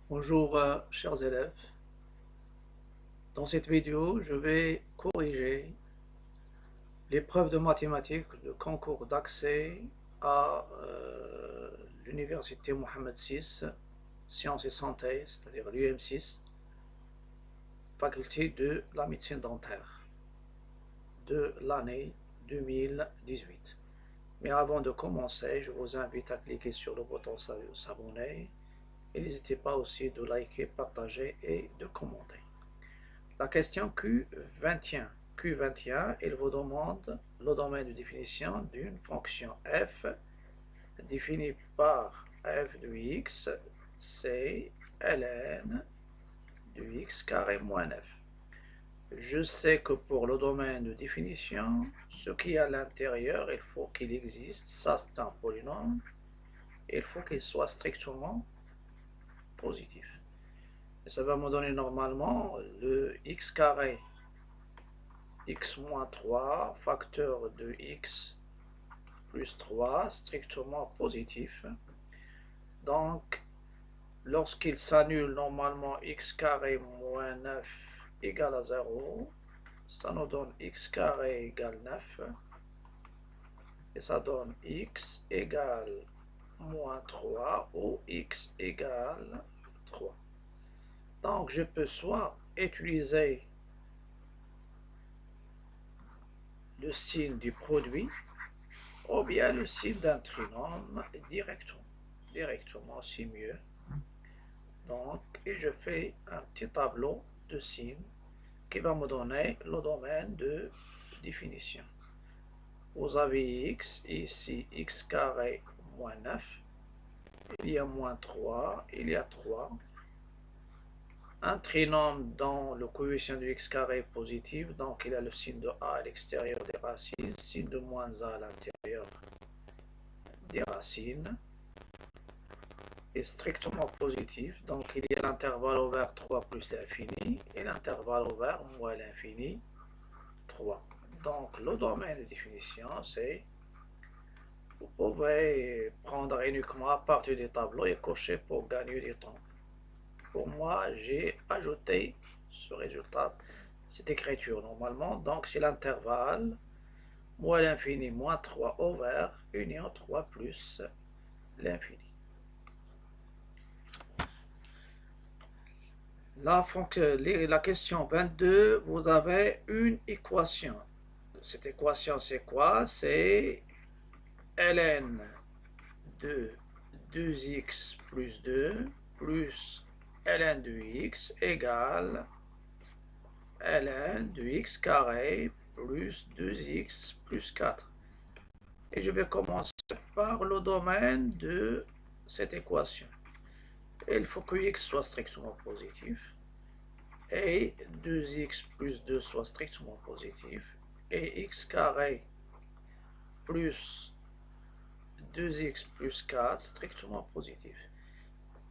Bonjour chers élèves, dans cette vidéo je vais corriger l'épreuve de mathématiques, le concours d'accès à l'université Mohammed VI, Sciences et Santé, c'est-à-dire l'UM6, faculté de la médecine dentaire de l'année 2018. Mais avant de commencer, je vous invite à cliquer sur le bouton s'abonner et n'hésitez pas aussi de liker, partager et de commenter. La question Q21. Q21, il vous demande le domaine de définition d'une fonction f définie par f de x, c'est ln de x carré moins f. Je sais que pour le domaine de définition, ce qui est à l'intérieur, il faut qu'il existe, ça c'est un polynôme, il faut qu'il soit strictement positif. Et ça va me donner normalement le x carré x moins 3 facteur de x plus 3 strictement positif. Donc, lorsqu'il s'annule normalement x carré moins 9 égale à 0, ça nous donne x carré égale 9. Et ça donne x égale moins 3 ou x égale 3. Donc, je peux soit utiliser le signe du produit ou bien le signe d'un trinôme directement c'est mieux. Donc, et je fais un petit tableau de signes qui va me donner le domaine de définition. Vous avez x, ici x carré moins 9, il y a moins 3, il y a 3. Un trinôme dans le coefficient de x carré est positif, donc il a le signe de a à l'extérieur des racines, signe de moins a à l'intérieur des racines est strictement positif, donc il y a l'intervalle ouvert 3 plus l'infini et l'intervalle ouvert moins l'infini 3. Donc le domaine de définition c'est, vous pouvez prendre uniquement à partir du tableau et cocher pour gagner du temps. Pour moi j'ai ajouté ce résultat, cette écriture normalement, donc c'est l'intervalle moins l'infini moins 3 ouvert union 3 plus l'infini. La question 22, vous avez une équation. Cette équation, c'est quoi? C'est ln de 2x plus 2 plus ln de x égale ln de x carré plus 2x plus 4. Et je vais commencer par le domaine de cette équation. Il faut que x soit strictement positif et 2x plus 2 soit strictement positif et x carré plus 2x plus 4 strictement positif.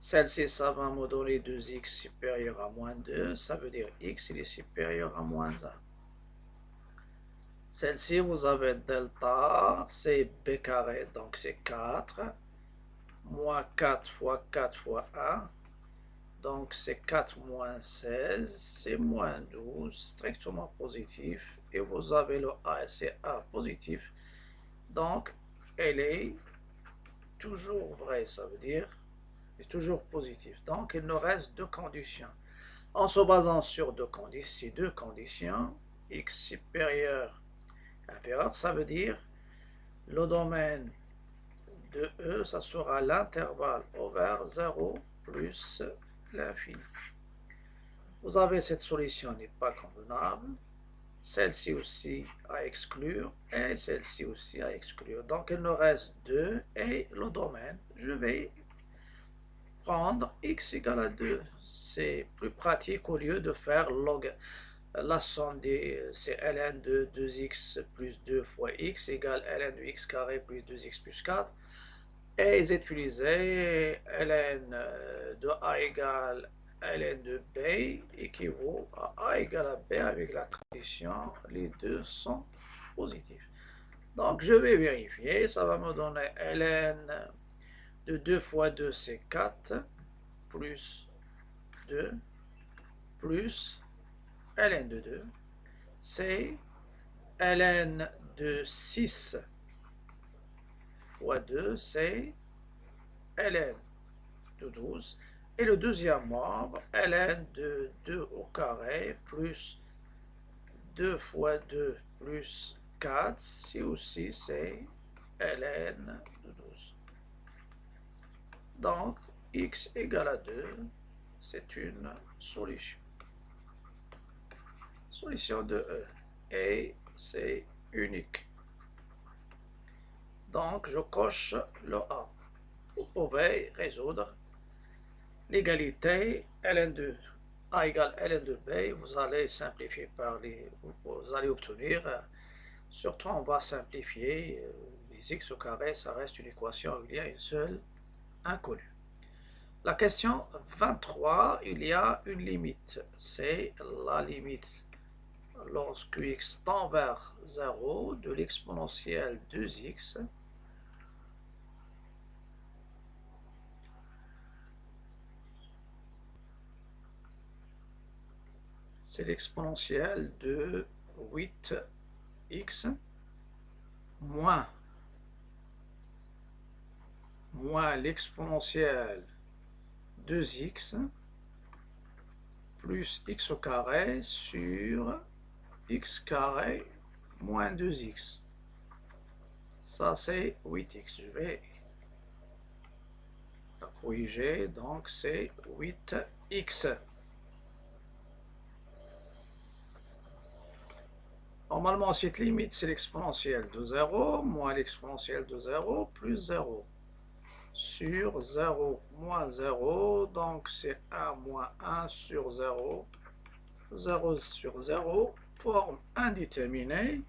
Celle-ci, ça va me donner 2x supérieur à moins 2, ça veut dire x il est supérieur à moins 1. Celle-ci, vous avez delta, c'est b carré, donc c'est 4, moins 4 fois 4 fois 1, donc c'est 4 moins 16, c'est moins 12, strictement positif. Et vous avez le A, c'est A positif. Donc, elle est toujours vraie, ça veut dire, est toujours positif. Donc, il nous reste deux conditions. En se basant sur ces deux conditions, x supérieur, inférieur, ça veut dire le domaine de E, ça sera l'intervalle ouvert 0 plus l'infini. Vous avez cette solution n'est pas convenable, celle-ci aussi à exclure et celle-ci aussi à exclure. Donc il nous reste 2 et le domaine, je vais prendre x égale à 2. C'est plus pratique au lieu de faire la somme des c'est ln de 2x plus 2 fois x égale ln de x carré plus 2x plus 4. Et utiliser ln de a égale ln de b équivaut à a égale à b avec la condition les deux sont positifs. Donc je vais vérifier, ça va me donner ln de 2 fois 2 c'est 4 plus 2 plus ln de 2, c'est ln de 6 fois 2, c'est ln de 12. Et le deuxième membre, ln de 2 au carré plus 2 fois 2 plus 4, c'est aussi c'est ln de 12. Donc, x égale à 2, c'est une solution. Solution de E. Et c'est unique. Donc, je coche le A. Vous pouvez résoudre l'égalité ln de A égale ln de B. Vous allez simplifier par les... Vous allez obtenir... Surtout, on va simplifier les x au carré. Ça reste une équation où il y a une seule inconnue. La question 23, il y a une limite. C'est la limite lorsque x tend vers 0 de l'exponentielle 2x c'est l'exponentielle de 8x moins l'exponentielle 2x plus x au carré sur x carré moins 2x. Ça, c'est 8x. Je vais la corriger. Donc, c'est 8x. Normalement, cette limite, c'est l'exponentielle de 0 moins l'exponentielle de 0 plus 0. Sur 0 moins 0, donc c'est 1 moins 1 sur 0. 0 sur 0 forme indéterminée.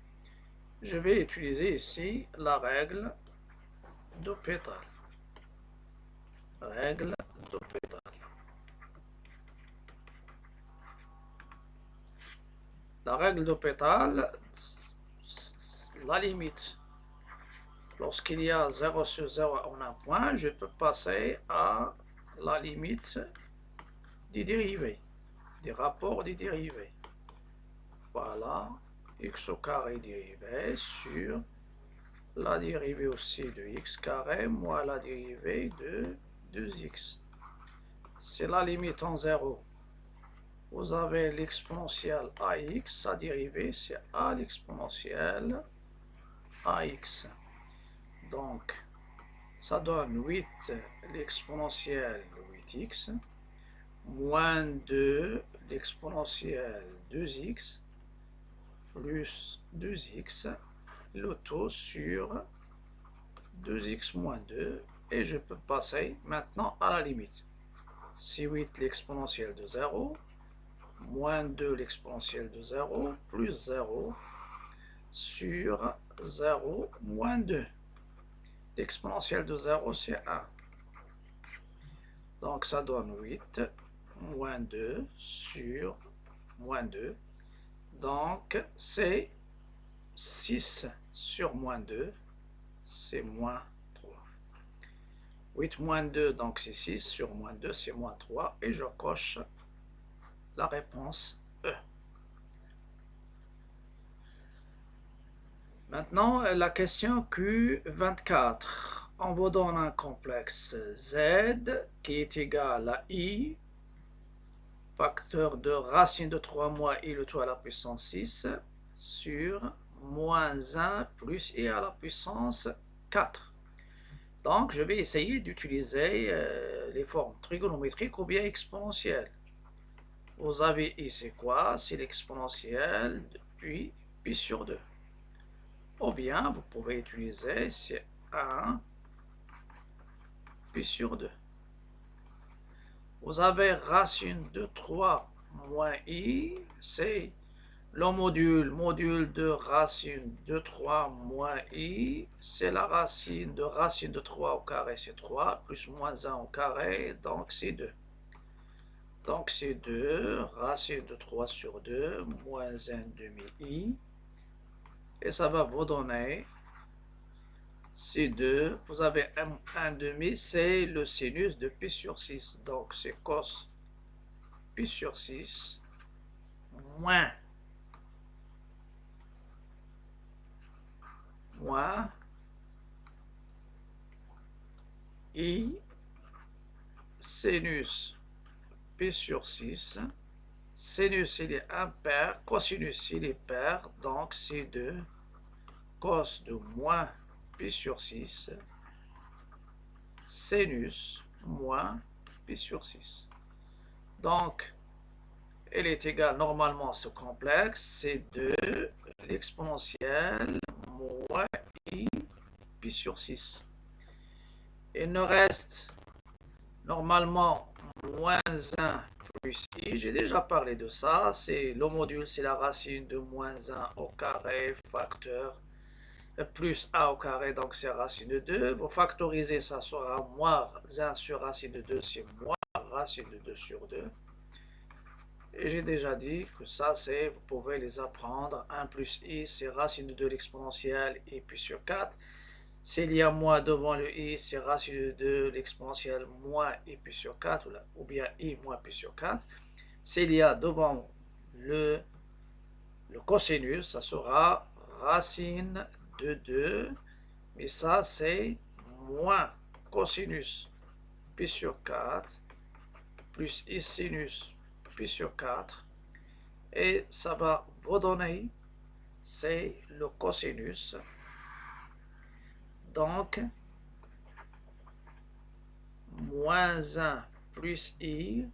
Je vais utiliser ici la règle d'Hopital. Règle d'Hopital. La règle d'Hopital, la limite, lorsqu'il y a 0 sur 0 en un point, je peux passer à la limite des dérivés, des rapports des dérivés. Voilà, x au carré dérivé sur la dérivée aussi de x carré moins la dérivée de 2x. C'est la limite en 0. Vous avez l'exponentielle ax, sa dérivée c'est a l'exponentielle ax. Donc, ça donne 8 l'exponentielle 8x moins 2 l'exponentielle 2x plus 2x, le tout sur 2x moins 2, et je peux passer maintenant à la limite. C'est 8 l'exponentielle de 0, moins 2 l'exponentielle de 0, plus 0, sur 0 moins 2. L'exponentielle de 0, c'est 1. Donc ça donne 8 moins 2 sur moins 2. Donc c'est 6 sur moins 2, c'est moins 3. 8 moins 2, donc c'est 6 sur moins 2, c'est moins 3. Et je coche la réponse E. Maintenant, la question Q24. On vous donne un complexe Z qui est égal à I, facteur de racine de 3 moins I le tout à la puissance 6, sur moins 1 plus I à la puissance 4. Donc, je vais essayer d'utiliser les formes trigonométriques ou bien exponentielles. Vous avez I, c'est quoi? C'est l'exponentielle de pi sur 2. Ou bien, vous pouvez utiliser, c'est 1 pi sur 2. Vous avez racine de 3 moins I, c'est le module de racine de 3 moins I, c'est la racine de 3 au carré, c'est 3, plus moins 1 au carré, donc c'est 2. Donc c'est 2, racine de 3 sur 2, moins 1 demi I, et ça va vous donner, c'est 2, vous avez 1 demi, c'est le sinus de pi sur 6, donc c'est cos pi sur 6 moins i sinus pi sur 6. Sinus il est impair, cosinus il est pair, donc c'est 2 cos de moins pi sur 6 sinus moins pi sur 6. Donc, elle est égale, normalement, ce complexe, c'est 2 l'exponentielle moins i pi sur 6. Il nous reste, normalement, moins 1 plus i. J'ai déjà parlé de ça. C'est le module, c'est la racine de moins 1 au carré, facteur, plus a au carré, donc c'est racine de 2. Vous factorisez, ça sera moins 1 sur racine de 2, c'est moins racine de 2 sur 2. Et j'ai déjà dit que ça, c'est, vous pouvez les apprendre. 1 plus i, c'est racine de 2 l'exponentielle, i pi sur 4. S'il y a moins devant le i, c'est racine de 2 l'exponentielle moins i pi sur 4, ou bien i moins pi sur 4. S'il y a devant le cosinus, ça sera racine de 2, mais ça, c'est moins cosinus pi sur 4, plus i sinus pi sur 4, et ça va vous donner, c'est le cosinus. Donc, moins 1 plus i,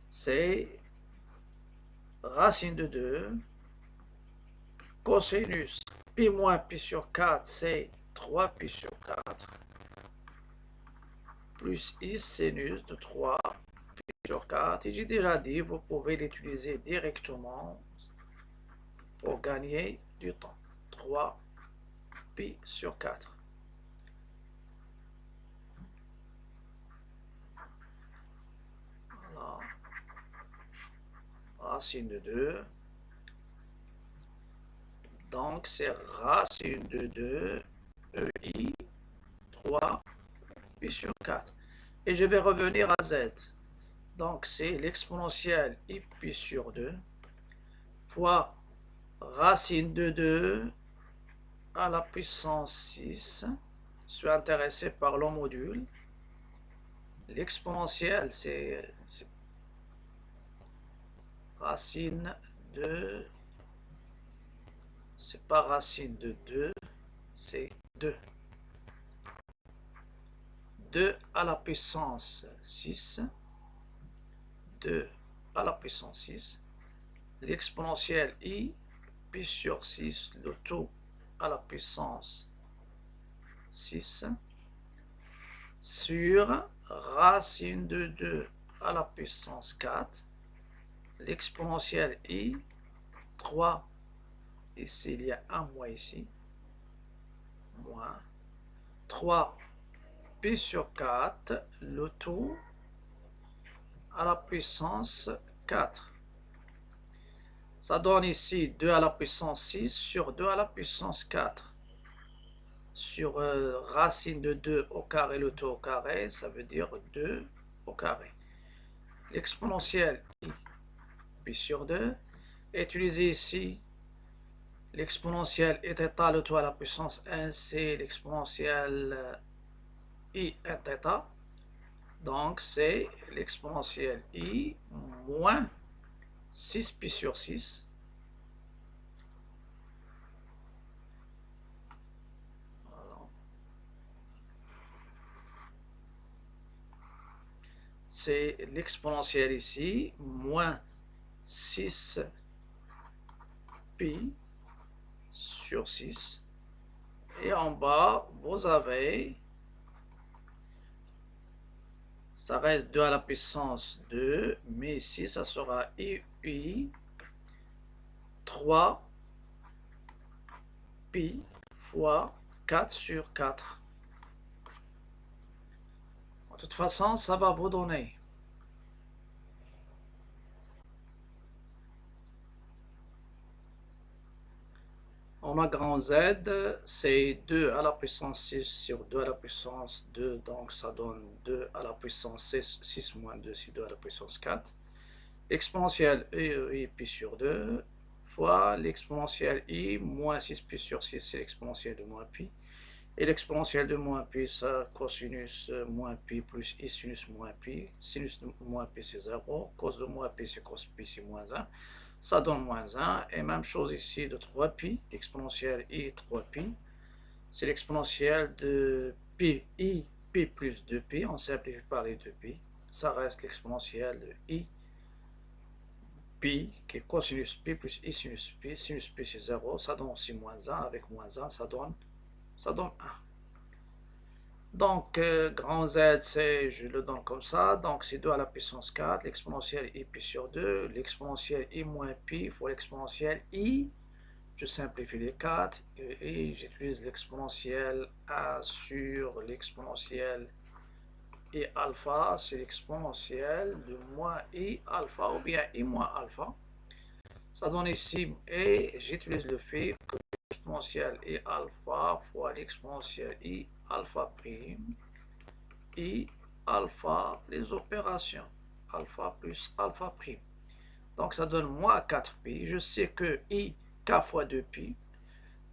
c'est racine de 2, cosinus pi moins pi sur 4, c'est 3 pi sur 4, plus i sinus de 3 sur 4, et j'ai déjà dit, vous pouvez l'utiliser directement pour gagner du temps. 3 pi sur 4. Voilà. Racine de 2. Donc, c'est racine de 2 EI 3 pi sur 4. Et je vais revenir à Z. Donc, c'est l'exponentielle i pi sur 2 fois racine de 2 à la puissance 6. Je suis intéressé par le module. L'exponentielle, c'est racine de... C'est pas racine de 2, c'est 2. 2 à la puissance 6. 2 à la puissance 6. L'exponentielle i pi sur 6, le tout à la puissance 6, sur racine de 2 à la puissance 4, l'exponentielle i, 3, ici il y a un moins ici, moins 3 pi sur 4, le tout à la puissance 4. Ça donne ici 2 à la puissance 6 sur 2 à la puissance 4. Sur racine de 2 au carré, le tout au carré, ça veut dire 2 au carré. L'exponentielle i pi sur 2. Utilisez ici l'exponentielle θ, le tout à la puissance 1, c'est l'exponentielle i θ. Donc c'est l'exponentielle i moins 6 pi sur 6. C'est l'exponentielle ici, moins 6 pi sur 6. Et en bas, vous avez, ça reste 2 à la puissance 2, mais ici, ça sera i 3 pi fois 4 sur 4. De toute façon, ça va vous donner. On a grand Z, c'est 2 à la puissance 6 sur 2 à la puissance 2, donc ça donne 2 à la puissance 6 moins 2, c'est 2 à la puissance 4. L'exponentielle i pi sur 2 fois l'exponentielle i moins 6 pi sur 6, c'est l'exponentielle de moins pi. Et l'exponentielle de moins pi, ça cosinus moins pi plus i sinus moins pi. Sinus de moins pi, c'est 0. Cos de moins pi, c'est cos pi, c'est moins 1. Ça donne moins 1. Et même chose ici de 3pi. L'exponentielle i 3pi. C'est l'exponentielle de pi, i, pi plus 2pi. On simplifie par les 2pi. Ça reste l'exponentielle de i pi, qui est cosinus pi plus i sinus pi. Sinus pi, c'est 0. Ça donne aussi moins 1. Avec moins 1, ça donne 1. Donc, grand Z, je le donne comme ça. Donc, c'est 2 à la puissance 4. L'exponentielle i pi sur 2. L'exponentielle i moins pi fois l'exponentielle i. Je simplifie les 4. Et j'utilise l'exponentielle 1 sur l'exponentielle i alpha. C'est l'exponentielle de moins i alpha ou bien i moins alpha. Ça donne ici. Et j'utilise le fait que l'exponentielle i alpha fois l'exponentielle i alpha prime, i alpha, les opérations, alpha plus alpha prime. Donc ça donne moins 4pi. Je sais que i, k fois 2pi,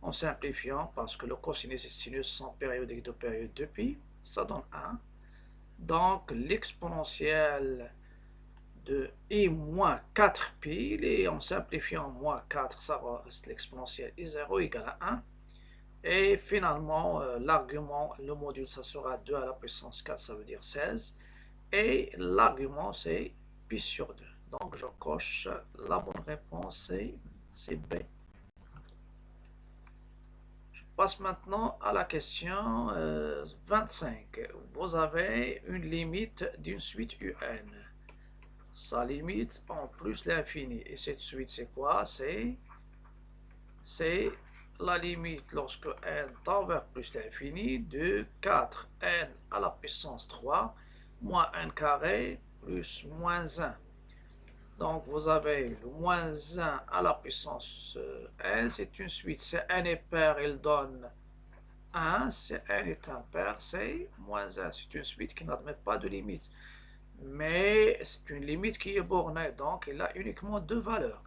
en simplifiant, parce que le cosinus et sinus sont périodiques de période 2pi, ça donne 1. Donc l'exponentielle de i moins 4pi, et en simplifiant moins 4, ça reste l'exponentielle i0 égale à 1. Et finalement, l'argument, le module, ça sera 2 à la puissance 4, ça veut dire 16. Et l'argument, c'est pi sur 2. Donc, je coche la bonne réponse, c'est B. Je passe maintenant à la question 25. Vous avez une limite d'une suite UN. Sa limite en plus l'infini. Et cette suite, c'est quoi? C'est la limite lorsque n tend vers plus l'infini de 4n à la puissance 3 moins n carré plus moins 1. Donc vous avez le moins 1 à la puissance n, c'est une suite. Si n est pair, il donne 1. Si n est impair, c'est moins 1. C'est une suite qui n'admet pas de limite. Mais c'est une limite qui est bornée, donc il a uniquement deux valeurs.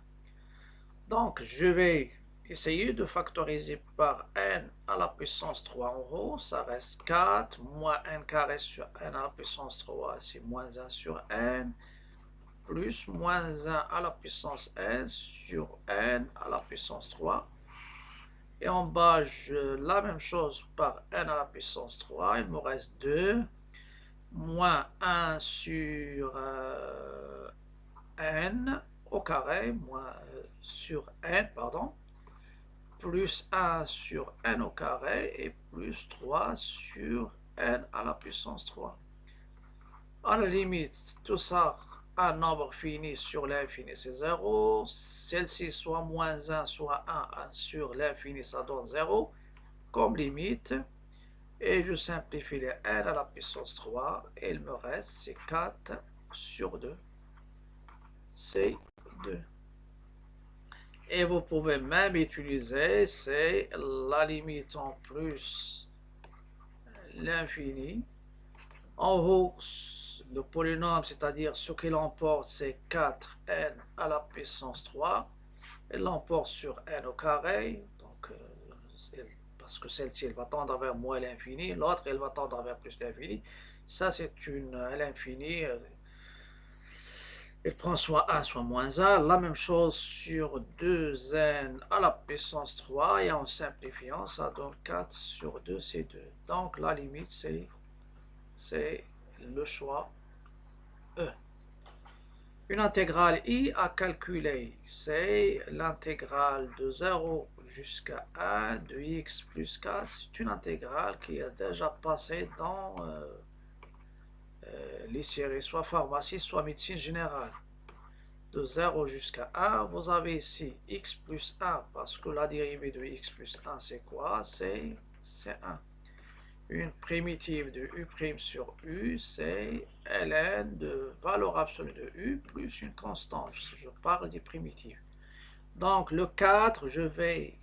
Donc je vais essayer de factoriser par n à la puissance 3 en haut, ça reste 4, moins n carré sur n à la puissance 3, c'est moins 1 sur n, plus moins 1 à la puissance n sur n à la puissance 3. Et en bas, la même chose par n à la puissance 3, il me reste 2, moins 1 sur n au carré, moins sur n, pardon, plus 1 sur n au carré et plus 3 sur n à la puissance 3. À la limite, tout ça, un nombre fini sur l'infini, c'est 0. Celle-ci, soit moins 1, soit 1 sur l'infini, ça donne 0 comme limite. Et je simplifie les n à la puissance 3 et il me reste, c'est 4 sur 2. C'est 2. Et vous pouvez même utiliser, c'est la limite en plus l'infini. En haut, le polynôme, c'est-à-dire ce qu'il emporte, c'est 4n à la puissance 3. Il l'emporte sur n au carré, donc, parce que celle-ci, elle va tendre vers moins l'infini. L'autre, elle va tendre vers plus l'infini. Ça, c'est à l'infini. Il prend soit 1 soit moins 1, la même chose sur 2n à la puissance 3, et en simplifiant, ça donne 4 sur 2, c'est 2. Donc la limite, c'est le choix E. Une intégrale i à calculer, c'est l'intégrale de 0 jusqu'à 1 de x plus 4. C'est une intégrale qui a déjà passé dans les séries soit pharmacie, soit médecine générale. De 0 jusqu'à 1, vous avez ici x plus 1, parce que la dérivée de x plus 1, c'est quoi? C'est 1. Une primitive de u' sur u, c'est ln de valeur absolue de u plus une constante. Je parle des primitives. Donc le 4, je vais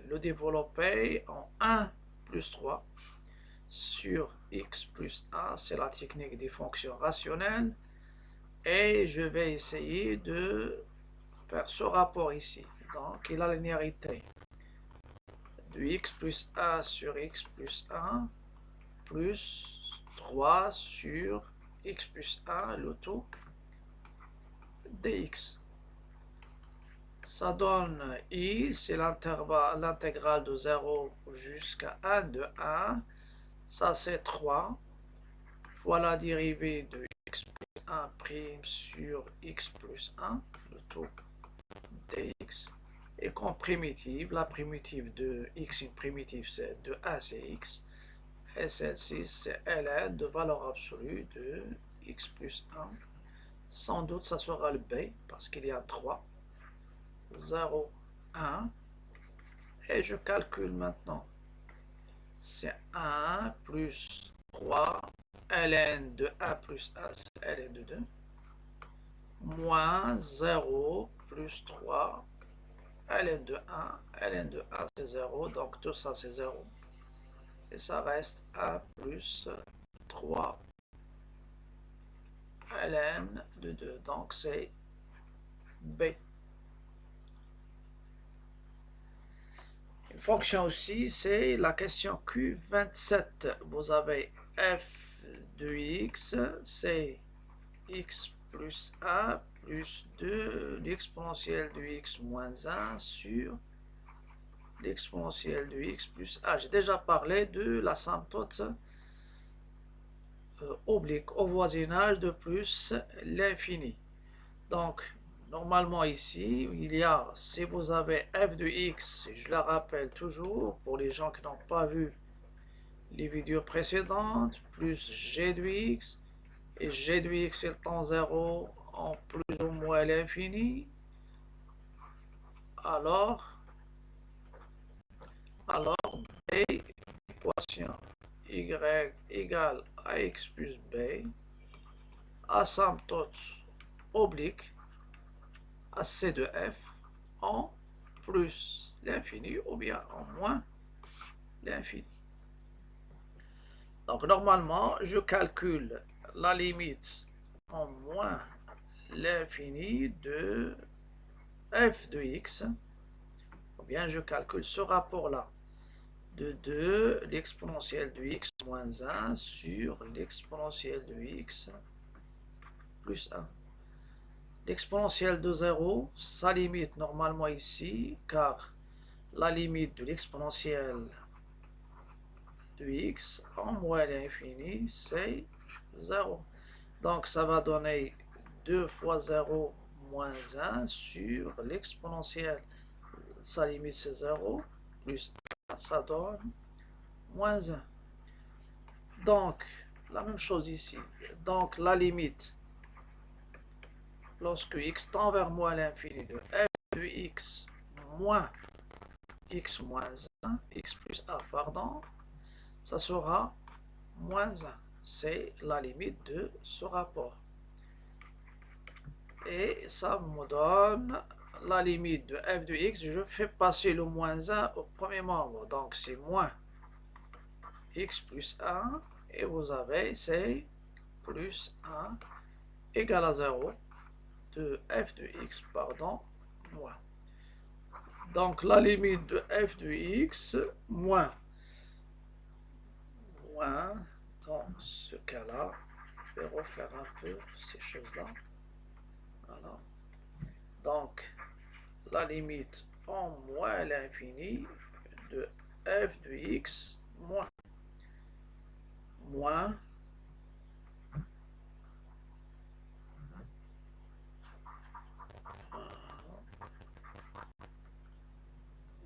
le développer en 1 plus 3 sur x plus 1, c'est la technique des fonctions rationnelles. Et je vais essayer de faire ce rapport ici. Donc, et la linéarité de x plus 1 sur x plus 1 plus 3 sur x plus 1, le tout dx. Ça donne i, c'est l'intégrale de 0 jusqu'à 1 de 1. Ça, c'est 3 fois la dérivée de x plus 1 prime sur x plus 1, le tout dx. Et comme primitive, la primitive de x, une primitive, c'est de 1, c'est x. Et celle-ci, c'est ln de valeur absolue de x plus 1. Sans doute, ça sera le b, parce qu'il y a 3. 0, 1. Et je calcule maintenant. C'est 1 plus 3. ln de 1 plus 1, c'est ln de 2. Moins 0 plus 3. ln de 1. ln de 1, c'est 0. Donc tout ça, c'est 0. Et ça reste 1 plus 3 ln de 2. Donc c'est b. Une fonction aussi, c'est la question Q27. Vous avez f de x, c'est x plus 1 plus 2, l'exponentielle de x moins 1 sur l'exponentielle de x plus 1. J'ai déjà parlé de l'asymptote oblique au voisinage de plus l'infini. Donc, normalement ici, il y a, si vous avez f de x, je le rappelle toujours, pour les gens qui n'ont pas vu les vidéos précédentes, plus g de x, et g de x étant 0 en plus ou moins l'infini, alors b, équation y égale ax plus b, asymptote oblique à c de f en plus l'infini ou bien en moins l'infini. Donc normalement, je calcule la limite en moins l'infini de f de x, ou bien je calcule ce rapport-là de 2 l'exponentielle de x moins 1 sur l'exponentielle de x plus 1. L'exponentielle de 0, sa limite normalement ici, car la limite de l'exponentielle de x en moins l'infini, c'est 0. Donc ça va donner 2 fois 0 moins 1 sur l'exponentielle. Sa limite c'est 0, plus 1, ça donne moins 1. Donc, la même chose ici. Donc la limite, lorsque x tend vers moins l'infini de f de x moins x moins 1, x plus 1, pardon, ça sera moins 1. C'est la limite de ce rapport. Et ça me donne la limite de f de x. Je fais passer le moins 1 au premier membre. Donc c'est moins x plus 1. Et vous avez, c'est plus 1 égale à 0 de f de x, pardon, moins. Donc la limite de f de x moins dans ce cas-là, je vais refaire un peu ces choses-là. Voilà. Donc, la limite en moins l'infini de f de x moins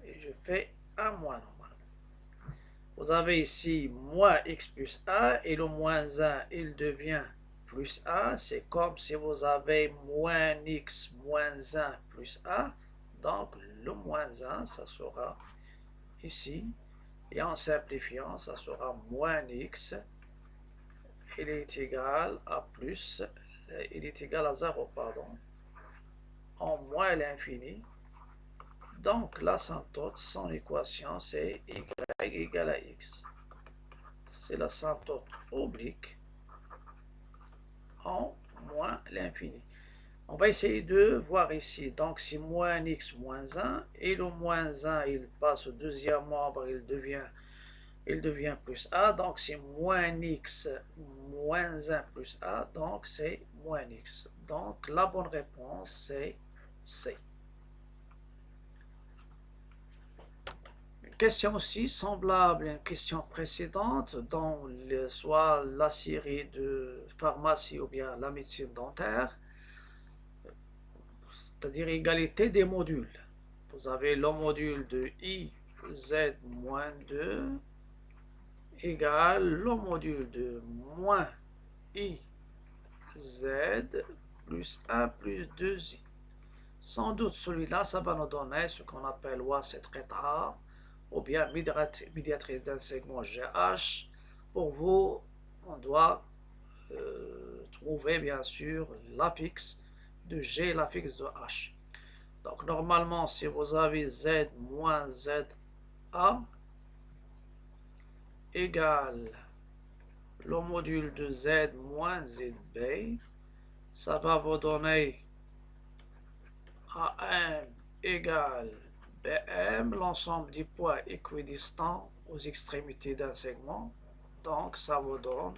et je fais un moins normal. Vous avez ici moins x plus 1 et le moins 1 il devient plus 1. C'est comme si vous avez moins x moins 1 plus 1. Donc le moins 1 ça sera ici. Et en simplifiant ça sera moins x. Il est égal à plus. Il est égal à 0 pardon. En moins l'infini. Donc l'asymptote, son équation, c'est y égale à x. C'est l'asymptote oblique en moins moins l'infini. On va essayer de voir ici. Donc, si moins x moins 1, et le moins 1, il passe au deuxième membre, il devient plus a. Donc, c'est moins x moins 1 plus a. Donc, c'est moins x. Donc, la bonne réponse, c'est C. Une question aussi semblable à une question précédente, dans soit la série de pharmacie ou bien la médecine dentaire, c'est-à-dire égalité des modules. Vous avez le module de I, Z moins 2 égale le module de moins I, Z plus 1 plus 2I. Sans doute celui-là, ça va nous donner ce qu'on appelle OASET rare ou bien médiatrice d'un segment GH. Pour vous, on doit trouver bien sûr l'affixe de G et l'affixe de H. Donc normalement, si vous avez Z moins ZA égale le module de Z moins ZB, ça va vous donner AM égale BM, l'ensemble des poids équidistants aux extrémités d'un segment. Donc ça vous donne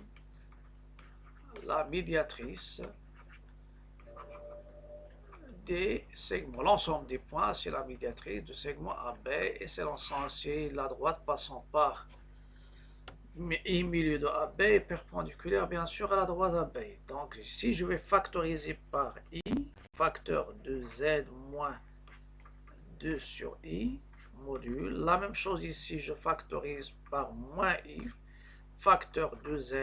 la médiatrice des segments. L'ensemble des points, c'est la médiatrice du segment AB et c'est l'ensemble, c'est la droite passant par I milieu de AB perpendiculaire bien sûr à la droite AB. Donc si je vais factoriser par I, facteur de Z moins 2 sur I, module. La même chose ici, je factorise par moins I, facteur de Z,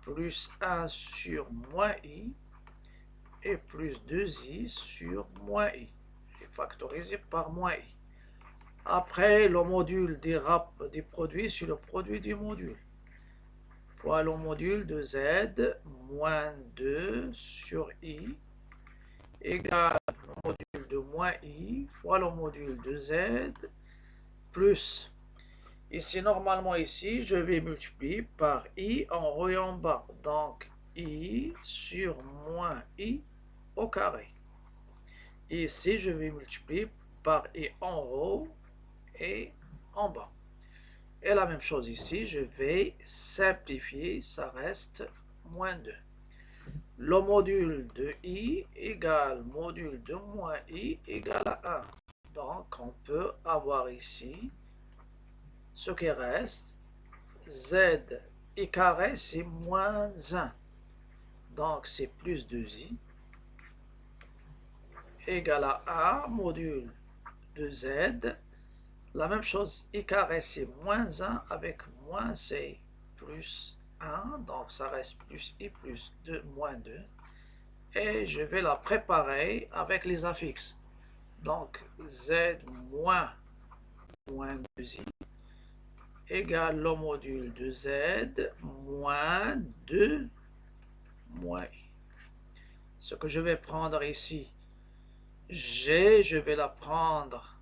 plus 1 sur moins I, et plus 2i sur moins i. J'ai factorisé par moins i. Après, le module des produits sur le produit du module. Fois le module de z moins 2 sur i égale le module de moins i fois le module de z plus. Ici, normalement, ici, je vais multiplier par i en haut et en bas. Donc, i sur moins i au carré. Et ici, je vais multiplier par i en haut et en bas. Et la même chose ici, je vais simplifier, ça reste moins 2. Le module de i égale module de moins i égale à 1. Donc, on peut avoir ici ce qui reste, z i carré, c'est moins 1. Donc, c'est plus 2i égale à 1 module de z. La même chose, i carré, c'est moins 1 avec moins c plus 1. Donc, ça reste plus i plus 2 moins 2. Et je vais la préparer avec les affixes. Donc, z moins 2i égale le module de z moins 2 moins i. Ce que je vais prendre ici, g, je vais la prendre,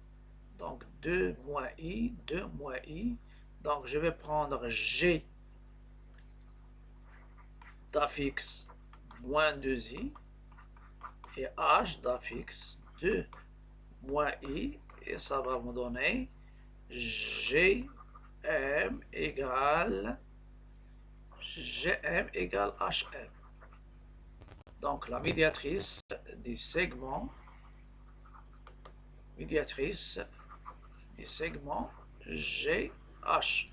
donc 2 moins i, 2 moins i. Donc je vais prendre g d'affixe moins 2i et h d'affixe 2 moins i. Et ça va me donner gm égale hm. Donc la médiatrice des segments, GH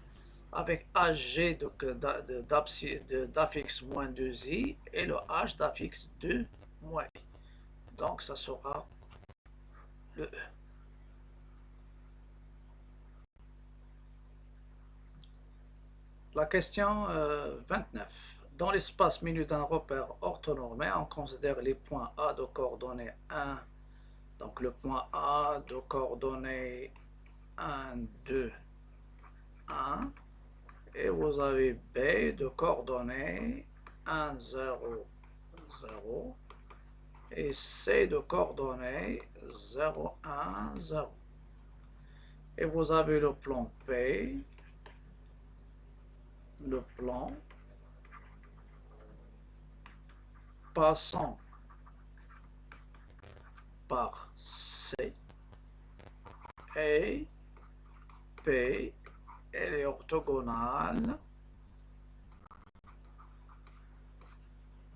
avec HG d'affixe moins 2i et le H d'affixe 2 moins i. Donc ça sera le E. La question 29. Dans l'espace milieu d'un repère orthonormé, on considère les points A de coordonnées 1. Donc le point A de coordonnées 1, 2, 1. Et vous avez B de coordonnées 1, 0, 0. Et C de coordonnées 0, 1, 0. Et vous avez le plan P, le plan passant par C et P, elle est orthogonale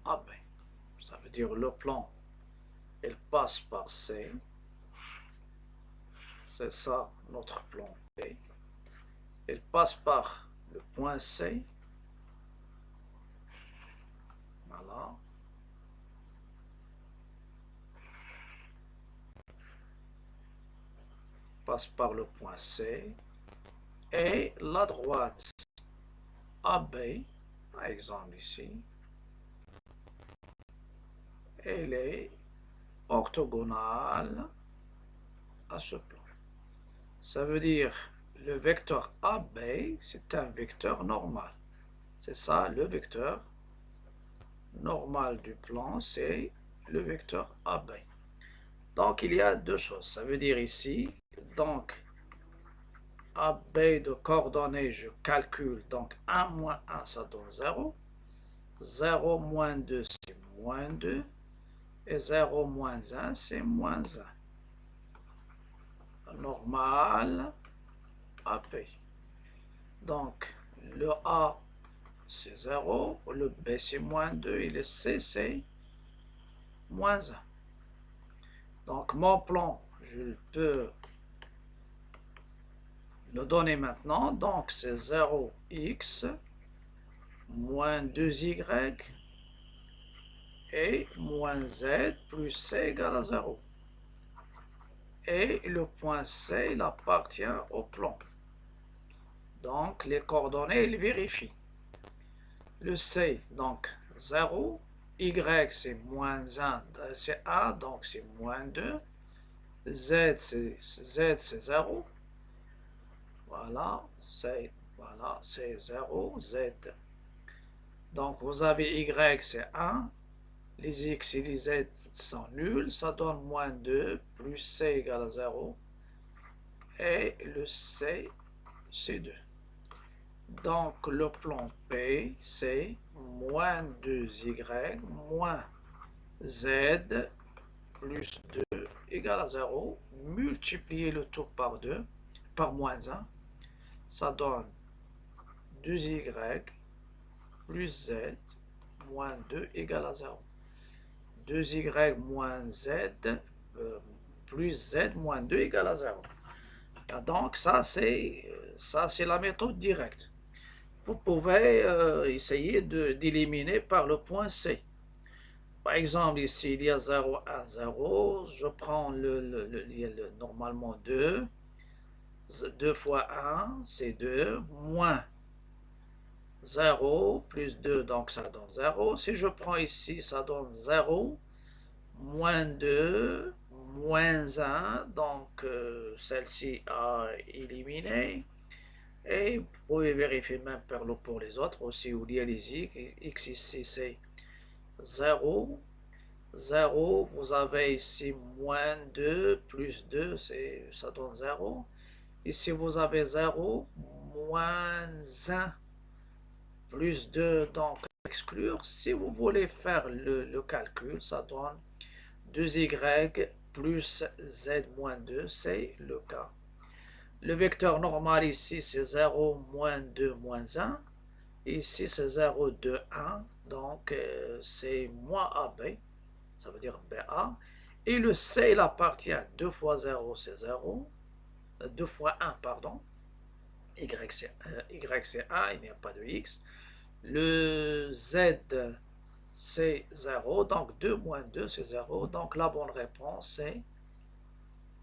à B. Ça veut dire le plan, il passe par C. C'est ça notre plan P. Il passe par le point C. Voilà. Passe par le point C. Et la droite AB, par exemple ici, elle est orthogonale à ce plan. Ça veut dire le vecteur AB, c'est un vecteur normal. C'est ça, le vecteur normal du plan, c'est le vecteur AB. Donc, il y a deux choses. Ça veut dire ici, donc, AB de coordonnées, je calcule, donc 1 moins 1, ça donne 0. 0 moins 2, c'est moins 2. Et 0 moins 1, c'est moins 1. Normal, AP. Donc, le A, c'est 0, le B, c'est moins 2, et le C, c'est moins 1. Donc, mon plan, je peux le donner maintenant. Donc, c'est 0x moins 2y et moins z plus c égale à 0. Et le point C, il appartient au plan. Donc, les coordonnées, ils vérifient. Le C, donc 0. Y, c'est moins 1, c'est 1, donc c'est moins 2. Z, c'est 0. Voilà, c'est 0, Z. Donc, vous avez Y, c'est 1. Les X et les Z sont nuls. Ça donne moins 2 plus C égale à 0. Et le C, c'est 2. Donc, le plan P, c'est moins 2Y moins Z plus 2 égale à 0. Multiplier le tout par 2, par moins 1. Ça donne 2Y plus Z moins 2 égale à 0. 2Y moins Z plus Z moins 2 égale à 0. Donc, ça, c'est la méthode directe. Vous pouvez essayer d'éliminer par le point C. Par exemple, ici, il y a 0, 1, 0. Je prends normalement 2. 2 fois 1, c'est 2. Moins 0 plus 2, donc ça donne 0. Si je prends ici, ça donne 0. Moins 2, moins 1. Donc, celle-ci a éliminé. Et vous pouvez vérifier même pour les autres aussi, où il y a les x ici c'est 0, 0, vous avez ici moins 2, plus 2, ça donne 0. Ici vous avez 0, moins 1, plus 2, donc exclure. Si vous voulez faire le calcul, ça donne 2y plus z moins 2, c'est le cas. Le vecteur normal ici, c'est 0, moins 2, moins 1. Ici, c'est 0, 2, 1. Donc, c'est moins AB. Ça veut dire BA. Et le C, il appartient 2 fois 0, c'est 0. 2 fois 1, pardon. Y, c'est 1, il n'y a pas de X. Le Z, c'est 0. Donc, 2 moins 2, c'est 0. Donc, la bonne réponse, c'est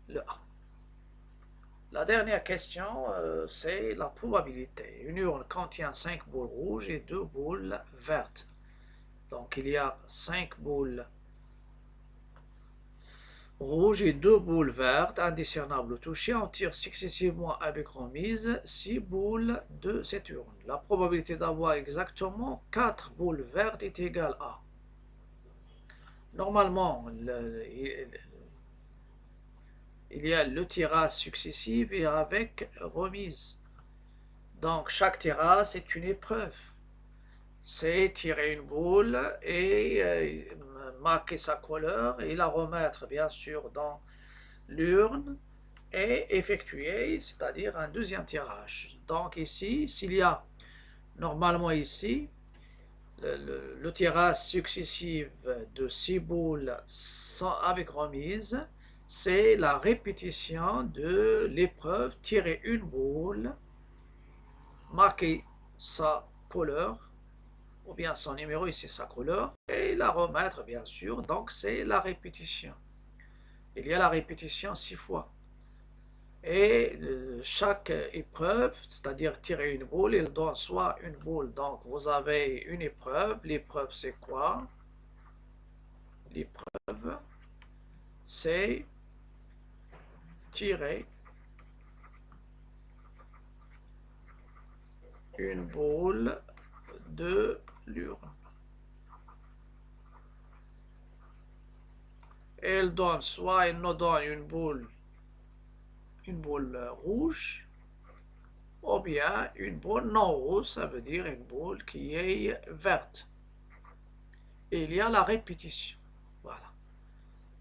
le A. La dernière question, c'est la probabilité. Une urne contient 5 boules rouges et 2 boules vertes. Donc il y a 5 boules rouges et 2 boules vertes additionnables au toucher. On tire successivement avec remise 6 boules de cette urne. La probabilité d'avoir exactement 4 boules vertes est égale à. Normalement, il y a le tirage successif et avec remise. Donc chaque tirage est une épreuve. c'est tirer une boule et marquer sa couleur et la remettre bien sûr dans l'urne et effectuer, c'est-à-dire un deuxième tirage. Donc ici, s'il y a normalement ici le tirage successif de 6 boules avec remise, c'est la répétition de l'épreuve, tirer une boule, marquer sa couleur, ou bien son numéro ici, sa couleur, et la remettre bien sûr, donc c'est la répétition. Il y a la répétition 6 fois. Et chaque épreuve, c'est-à-dire tirer une boule, il donne soit une boule. Donc vous avez une épreuve. L'épreuve c'est quoi? L'épreuve c'est tirer une boule de l'urne. Elle donne soit elle nous donne une boule rouge, ou bien une boule non rouge, ça veut dire une boule qui est verte. Et il y a la répétition. Voilà.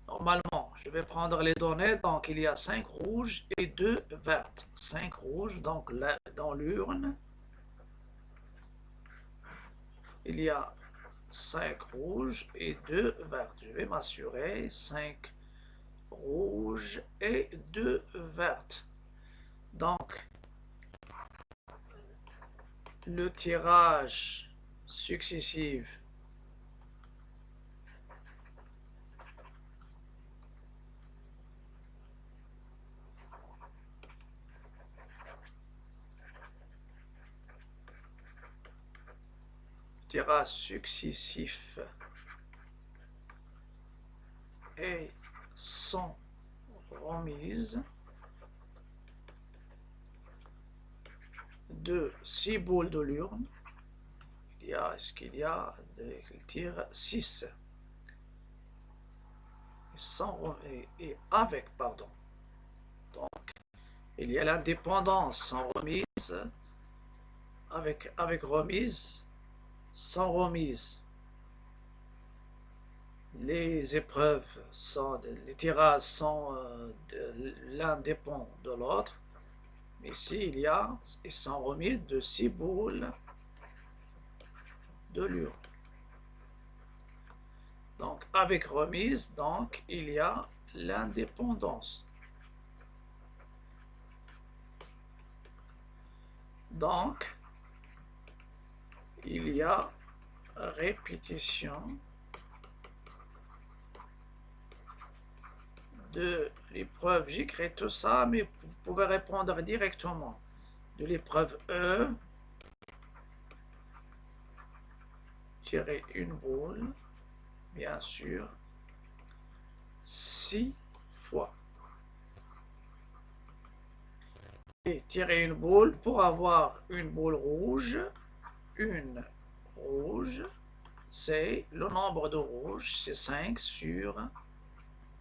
Normalement, je vais prendre les données, donc il y a 5 rouges et 2 vertes. 5 rouges, donc là, dans l'urne, il y a 5 rouges et 2 vertes. Je vais m'assurer, 5 rouges et 2 vertes. Donc, le tirage successif et sans remise de 6 boules de l'urne. Est-ce qu'il y a il tire 6 et avec, pardon. Donc, il y a l'indépendance sans remise, avec remise, sans remise. Les épreuves sont, les tirages sont, l'un dépend de l'autre. Ici, il y a, sans remise, de 6 boules de l'urne. Donc, avec remise, donc, il y a l'indépendance. Donc, il y a répétition de l'épreuve. J'écris tout ça, mais vous pouvez répondre directement. De l'épreuve E, tirer une boule, bien sûr, 6 fois. Et tirer une boule pour avoir une boule rouge, une rouge, c'est le nombre de rouges, c'est 5 sur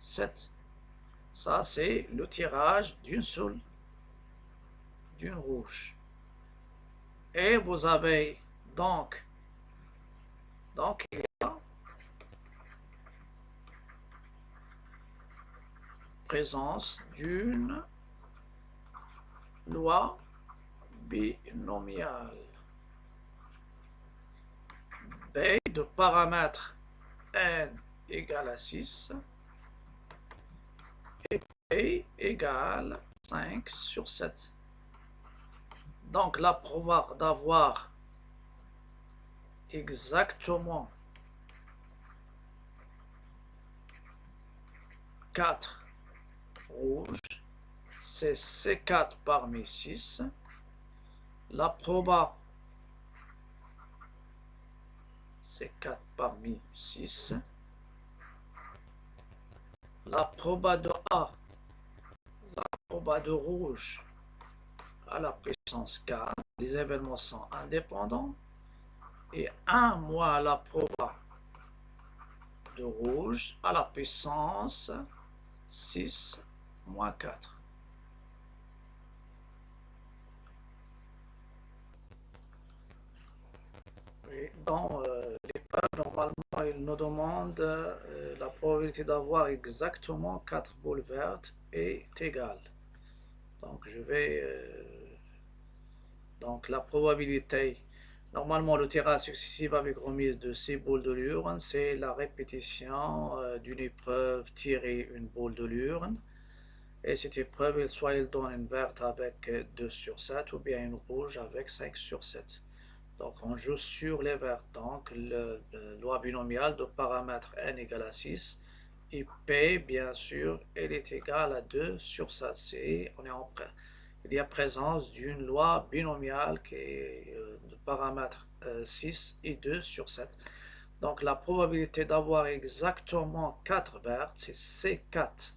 7. Ça, c'est le tirage d'une seule, d'une rouge. Et vous avez donc il y a présence d'une loi binomiale. B de paramètre n égale à 6 et B égale 5 sur 7. Donc là, pouvoir d'avoir exactement 4 rouges, c'est C4 parmi 6. La proba, c'est 4 parmi 6. La proba de A, la proba de rouge à la puissance 4, les événements sont indépendants, et 1 moins la proba de rouge à la puissance 6 moins 4. Oui. Dans l'épreuve, normalement, il nous demande la probabilité d'avoir exactement 4 boules vertes est égale. Donc, donc la probabilité, normalement, le tirage successif avec remise de 6 boules de l'urne, c'est la répétition d'une épreuve tirer une boule de l'urne. Et cette épreuve, soit il donne une verte avec 2 sur 7 ou bien une rouge avec 5 sur 7. Donc on joue sur les vertes. Donc la loi binomiale de paramètre n égale à 6. Et P, bien sûr, elle est égale à 2 sur 7. Il y a présence d'une loi binomiale qui est de paramètre 6 et 2 sur 7. Donc la probabilité d'avoir exactement 4 vertes, c'est C4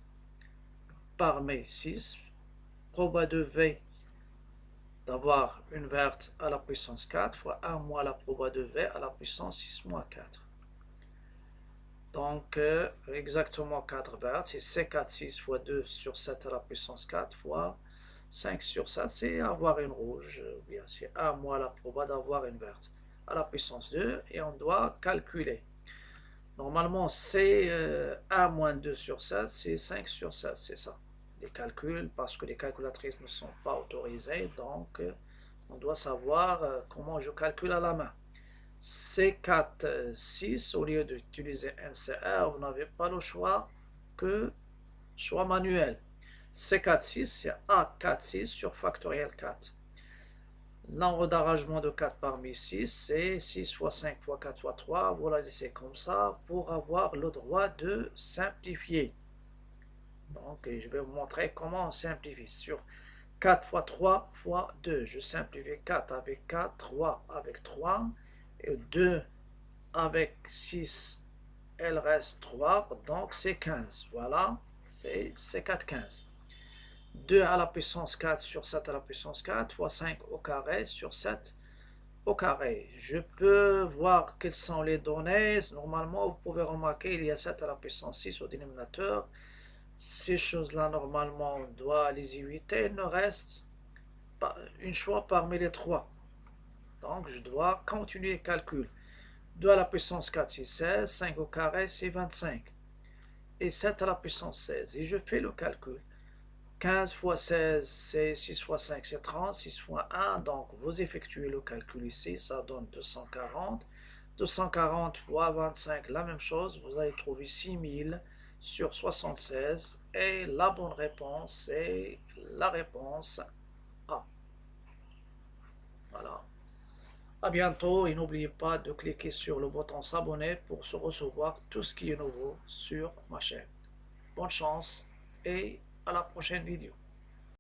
parmi 6. Proba de V d'avoir une verte à la puissance 4 fois 1 moins la proba de V à la puissance 6 moins 4. Donc, exactement 4 vertes, c'est C4, 6 fois 2 sur 7 à la puissance 4 fois 5 sur 7, c'est avoir une rouge, ou bien c'est 1 moins la proba d'avoir une verte à la puissance 2, et on doit calculer. Normalement, c'est 1 moins 2 sur 7, c'est 5 sur 7, c'est ça. Les calculs, parce que les calculatrices ne sont pas autorisées, donc on doit savoir comment je calcule à la main. C4, 6, au lieu d'utiliser NCR, vous n'avez pas le choix que choix manuel. C4, 6, c'est A4, 6 sur factoriel 4. Nombre d'arrangements de 4 parmi 6, c'est 6 fois 5 fois 4 fois 3. Vous la laissez comme ça pour avoir le droit de simplifier. Donc, je vais vous montrer comment on simplifie. Sur 4 fois 3 fois 2, je simplifie 4 avec 4, 3 avec 3, et 2 avec 6, elle reste 3, donc c'est 15. Voilà, c'est 4, 15. 2 à la puissance 4 sur 7 à la puissance 4 fois 5 au carré sur 7 au carré. Je peux voir quelles sont les données. Normalement, vous pouvez remarquer il y a 7 à la puissance 6 au dénominateur. Ces choses-là, normalement, on doit les éviter. Il ne reste pas une choix parmi les trois. Donc, je dois continuer le calcul. 2 à la puissance 4, c'est 16. 5 au carré, c'est 25. Et 7 à la puissance 16. Et je fais le calcul. 15 fois 16, c'est 6 fois 5, c'est 30, 6 fois 1, donc vous effectuez le calcul ici, ça donne 240. 240 fois 25, la même chose, vous allez trouver 6000 sur 76, et la bonne réponse est la réponse A. Voilà. À bientôt, et n'oubliez pas de cliquer sur le bouton s'abonner pour se recevoir tout ce qui est nouveau sur ma chaîne. Bonne chance et à la prochaine vidéo.